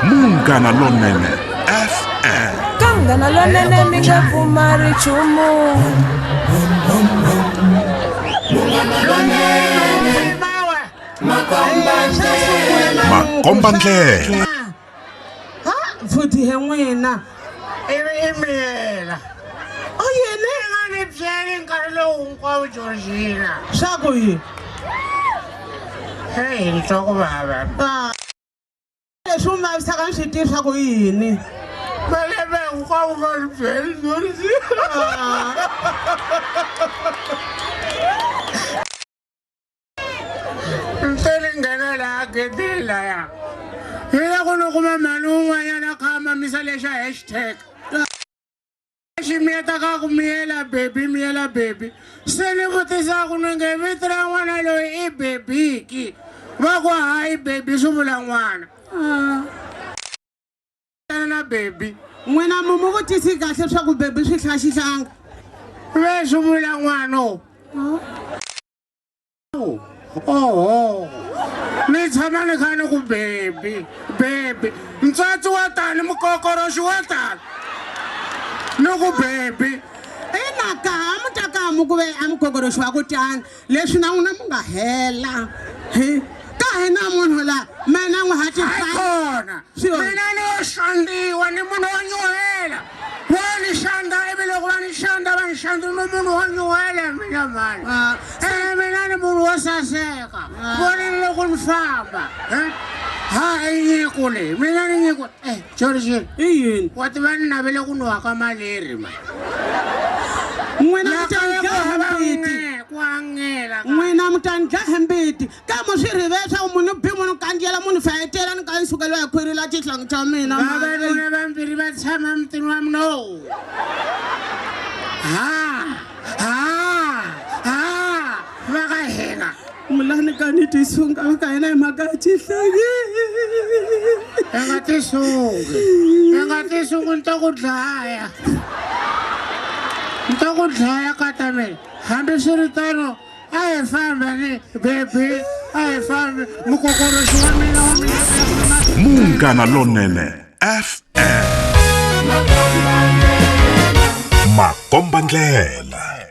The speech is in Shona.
Munghana Lonene FM. Munghana Lonene mi nga pfumari nchumu. Makomba ndlela. Futhi he n'wina. Imela. Yini nga ni byeli nkarhi lowu hinkwawo Georgina. swa ku yini? Hey, ni twa ku vava. Leswi u vavisaka ni swi tivi swa ku yini? Malembe hinkwawo nga ni byeli Georgina. Nteli nghena laha gedeni laya. Hi loko ni kuma mali un'wanyana a kha a mamisa lexa hashtag. Ximiyeta ka ku miyela baby. Se ni vutisa ku ni nge vito ra n'wana loyi I Baby. Va ku hayi baby swi vula n'wana. Na baby. N'wina mi vutisi kahle swa ku baby swi hlaxihlanga. Ve swi vula n'wana. Oh. Ni tshama ni kha ni ku baby. Ntswatsi wa tani mukokoroxi wa tani. Ni ku baby. Ina ka amutaka muku ve amukokoroxi wa ku tani leswi na n'wina mu nga hela. Ka hina munhu la mina n'wi hati Kona. Mina ni yo xandiwa ni munhu wo nyuhela. Wa ni xanda ivi loko va ni xanda va ni xanda ni munhu wo nyuhela mina mani. Mina ni munhu wo saseka. Vonani loko ni famba. Hayi nyiko leyi mina ni nyiko Georgina I yini? wa tiva ni navele ku nuha ka maleri ma. N'wina mi ta ni dlaha mbiti. Ku angela ka. N'wina mi ta ni dlaha mbiti. Kambe swi rivesa munhu bi munhu kandziyela munhu fayetela ni ka yi sukeliwa hi khwiri la tihlangu ta mina. Vavanuna vambirhi va tshama mutini wa mino. Va ka hina. Mulani ka ni tisunga ka hina hi mhaka ya tihlangi. I nga tisungi ni ta ku dlaya. Ni ta ku dlaya kata mina. Hambi swi ri tano a hi fambi ni baby. A hi fambi mukokoroxi wa mina wa mina. Munghana Lonene FM. Makomba ndlela.